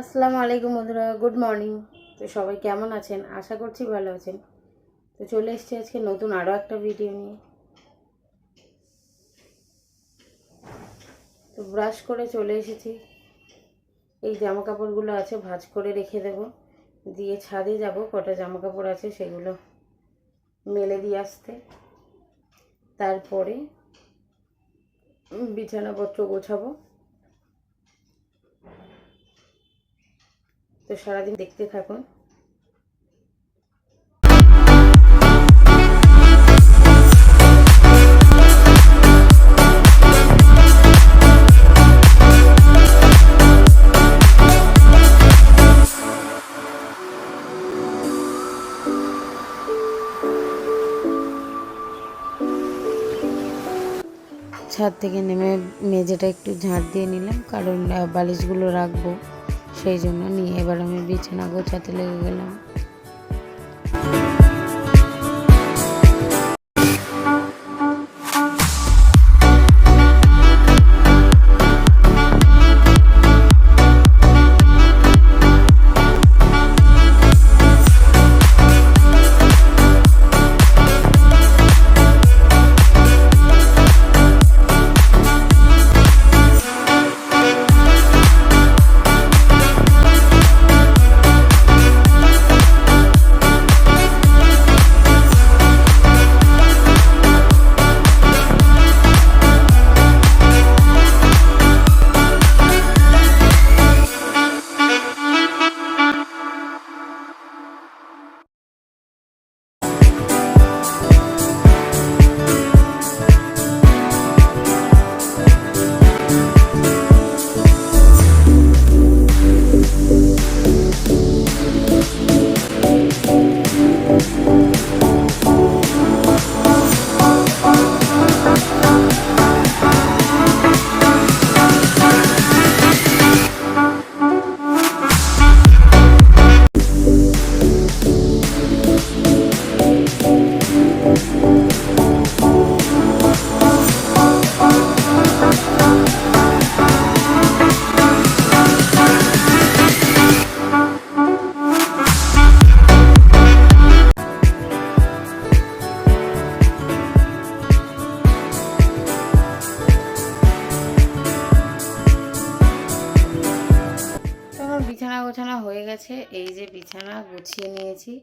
আসসালামু আলাইকুম বন্ধুরা, গুড মর্নিং। তো সবাই কেমন আছেন? আশা করছি ভালো আছেন। তো চলে এসেছি আজকে নতুন আরও একটা ভিডিও নিয়ে। তো ব্রাশ করে চলে এসেছি। এই জামা কাপড়গুলো আছে ভাঁজ করে রেখে দেব, দিয়ে ছাদে যাব। কটা জামা কাপড় আছে সেগুলো মেলে দিয়ে আসতে, তারপরে বিছানাপত্র গোছাবো। তো সারাদিন দেখতে থাকুন। ছাদ থেকে নেমে মেঝেটা একটু ঝাঁট দিয়ে নিলাম, কারণ বালিশগুলো রাখবো, সেই জন্য নিয়ে এবার আমি বিছানা গোছাতে লেগে গেলাম। বিছানা গোছানো হয়ে গেছে। এই যে বিছানা গুছিয়ে নিয়েছি,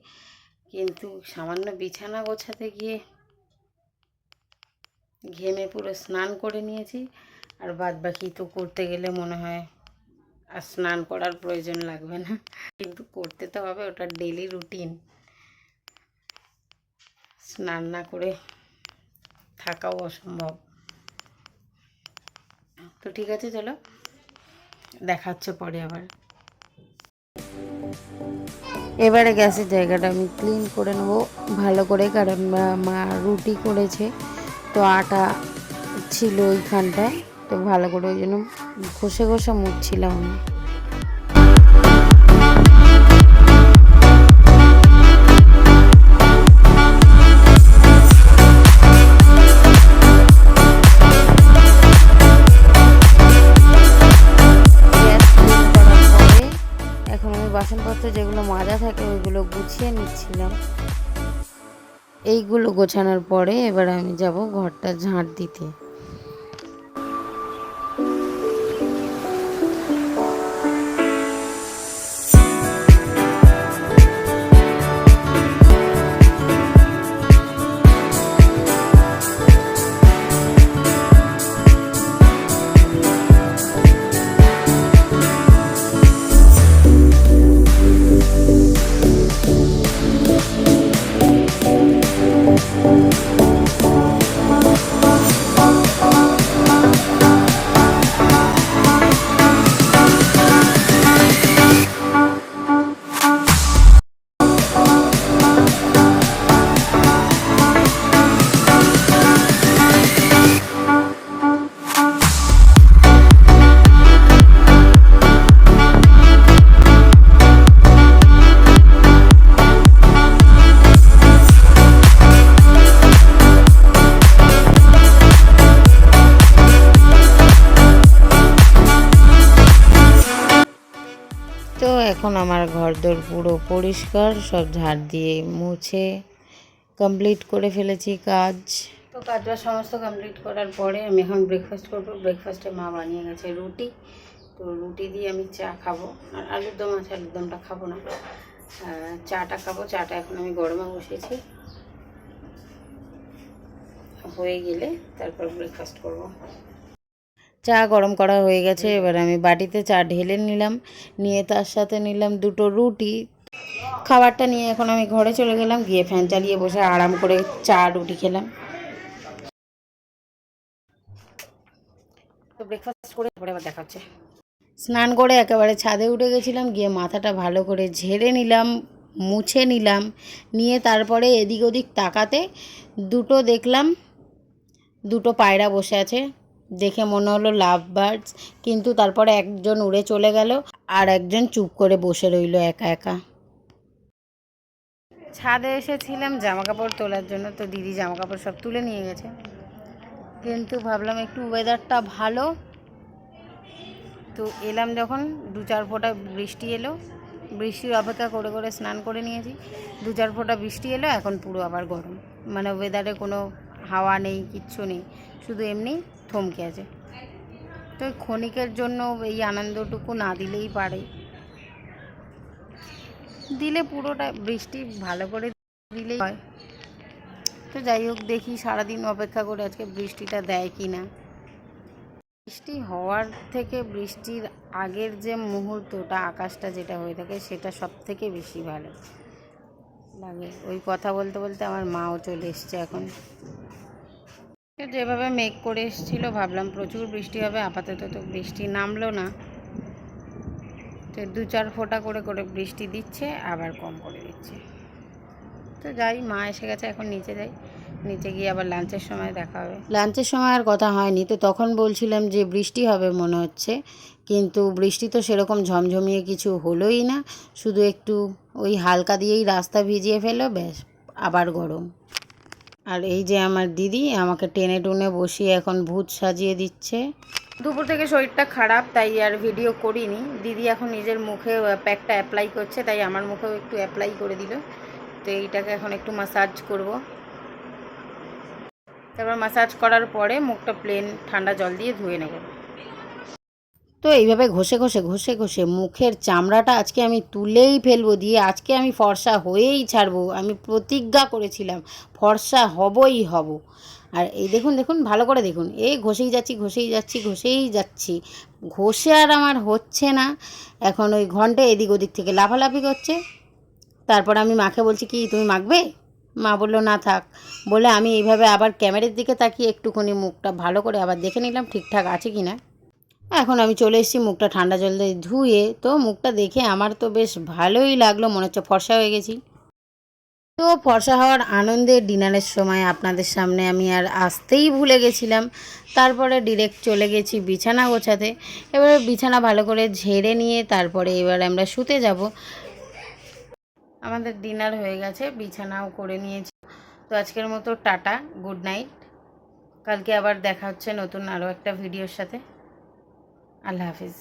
কিন্তু সামান্য বিছানা গোছাতে গিয়ে ঘেমে পুরো স্নান করে নিয়েছি। আর বাদ বাকি তো করতে গেলে মনে হয় আর স্নান করার প্রয়োজন লাগবে না, কিন্তু করতে তো হবে, ওটা ডেলি রুটিন। স্নান না করে থাকাও অসম্ভব। তো ঠিক আছে, চলো দেখা হচ্ছে পরে আবার। এবারে গ্যাসের জায়গাটা আমি ক্লিন করে নেবো ভালো করে, কারণ মা রুটি করেছে, তো আটা ছিল ওইখানটায়, তো ভালো করে ওই জন্য ঘষে ঘষে মুছছিলাম আমি। বাসনপত্র যেগুলো মাজা থাকে ওইগুলো গুছিয়ে নিচ্ছিলাম। এইগুলো গোছানোর পরে এবার আমি যাব ঘরটা ঝাঁট দিতে। এখন আমার ঘরদোর পুরো পরিষ্কার, সব ঝাড় দিয়ে মুছে কমপ্লিট করে ফেলেছি কাজ। তো কাজটা সমস্ত কমপ্লিট করার পরে আমি এখন ব্রেকফাস্ট করবো। ব্রেকফাস্টে মা বানিয়ে গেছে রুটি, তো রুটি দিয়ে আমি চা খাবো। আর আলুর দম আছে, আলুর দমটা খাবো না, চাটা খাবো। চাটা এখন আমি গরমে বসেছি, হয়ে গেলে তারপর ব্রেকফাস্ট করব। চা গরম করা হয়ে গেছে, এবার আমি বাটিতে চা ঢেলে নিলাম, নিয়ে তার সাথে নিলাম দুটো রুটি। খাবারটা নিয়ে এখন আমি ঘরে চলে গেলাম, গিয়ে ফ্যান চালিয়ে বসে আরাম করে চা রুটি খেলাম। তো ব্রেকফাস্ট করে তারপরে আবার দেখা হচ্ছে। স্নান করে একেবারে ছাদে উঠে গেছিলাম, গিয়ে মাথাটা ভালো করে ঝেড়ে নিলাম, মুছে নিলাম, নিয়ে তারপরে এদিক ওদিক তাকাতে দুটো দেখলাম, দুটো পায়রা বসে আছে। দেখে মনে হলো লাভ বার্ডস, কিন্তু তারপরে একজন উড়ে চলে গেল আর একজন চুপ করে বসে রইল একা একা। ছাদে এসেছিলাম জামা কাপড় তোলার জন্য, তো দিদি জামা কাপড় সব তুলে নিয়ে গেছে, কিন্তু ভাবলাম একটু ওয়েদারটা ভালো, তো এলাম যখন 2-4 ফোঁটা বৃষ্টি এলো, বৃষ্টির অপেক্ষা করে করে স্নান করে নিয়েছি। 2-4 ফোঁটা বৃষ্টি এলো, এখন পুরো আবার গরম, মানে ওয়েদারে কোনো হাওয়া নেই, কিচ্ছু নেই, শুধু এমনি থমকে আছে। তো ক্ষণিকের জন্য এই আনন্দটুকু না দিলেই পারে, দিলে পুরোটা বৃষ্টি ভালো করে দিলেই হয়। তো যাই হোক, দেখি সারাদিন অপেক্ষা করে আজকে বৃষ্টিটা দেয় কি না। বৃষ্টি হওয়ার থেকে বৃষ্টির আগের যে মুহূর্তটা, আকাশটা যেটা হয়ে থাকে, সেটা সব থেকে বেশি ভালো লাগে। ওই কথা বলতে বলতে আমার মাও চলে এসছে এখন। যেভাবে মেঘ করে এসেছিলো, ভাবলাম প্রচুর বৃষ্টি হবে, আপাতত তো বৃষ্টি নামলো না। তো 2-4 ফোঁটা করে করে বৃষ্টি দিচ্ছে, আবার কম করে দিচ্ছে। তো যাই, মা এসে গেছে, এখন নিচে যাই, নিচে গিয়ে আবার লাঞ্চের সময় দেখা হবে। লাঞ্চের সময় আর কথা হয়নি, তো তখন বলছিলাম যে বৃষ্টি হবে মনে হচ্ছে, কিন্তু বৃষ্টি তো সেরকম ঝমঝমিয়ে কিছু হলোই না, শুধু একটু ওই হালকা দিয়েই রাস্তা ভিজিয়ে ফেলো, ব্যাস আবার গরম। আর এই যে আমার দিদি আমাকে টেনে টুনে বসিয়ে এখন ভূত সাজিয়ে দিচ্ছে। দুপুর থেকে শরীরটা খারাপ, তাই আর ভিডিও করিনি। দিদি এখন নিজের মুখে প্যাকটা অ্যাপ্লাই করছে, তাই আমার মুখেও একটু অ্যাপ্লাই করে দিল। তো এইটাকে এখন একটু ম্যাসাজ করব। তারপর ম্যাসাজ করার পরে মুখটা প্লেন ঠান্ডা জল দিয়ে ধুয়ে নেব। তো এইভাবে ঘষে ঘষে ঘষে ঘষে মুখের চামড়াটা আজকে আমি তুলেই ফেলবো, দিয়ে আজকে আমি ফর্সা হয়েই ছাড়বো। আমি প্রতিজ্ঞা করেছিলাম ফর্সা হবই হব। আর এই দেখুন দেখুন, ভালো করে দেখুন, এই ঘষেই যাচ্ছি ঘষেই যাচ্ছি ঘষেই যাচ্ছি, ঘষে আর আমার হচ্ছে না। এখন ওই ঘন্টা এদিক ওদিক থেকে লাফালাফি করছে। তারপর আমি মাকে বলছি, কি তুমি মাখবে? মা বললো না থাক। বলে আমি এইভাবে আবার ক্যামেরার দিকে তাকিয়ে একটুখানি মুখটা ভালো করে আবার দেখে নিলাম ঠিকঠাক আছে কি না। এখন আমি চলে এসেছি মুখটা ঠান্ডা জল দিয়ে ধুয়ে। তো মুখটা দেখে আমার তো বেশ ভালোই লাগলো, মনে হচ্ছে ফর্সা হয়ে গেছি। তো ফর্সা হওয়ার আনন্দে ডিনারের সময় আপনাদের সামনে আমি আর আসতেই ভুলে গেছিলাম। তারপরে ডিরেক্ট চলে গেছি বিছানা গোছাতে। এবারে বিছানা ভালো করে ঝেড়ে নিয়ে তারপরে এবার আমরা শুতে যাব। আমাদের ডিনার হয়ে গেছে, বিছানাও করে নিয়েছি। তো আজকের মতো টাটা, গুড নাইট। কালকে আবার দেখা হচ্ছে নতুন আরও একটা ভিডিওর সাথে। আল্লাহ হাফিজ।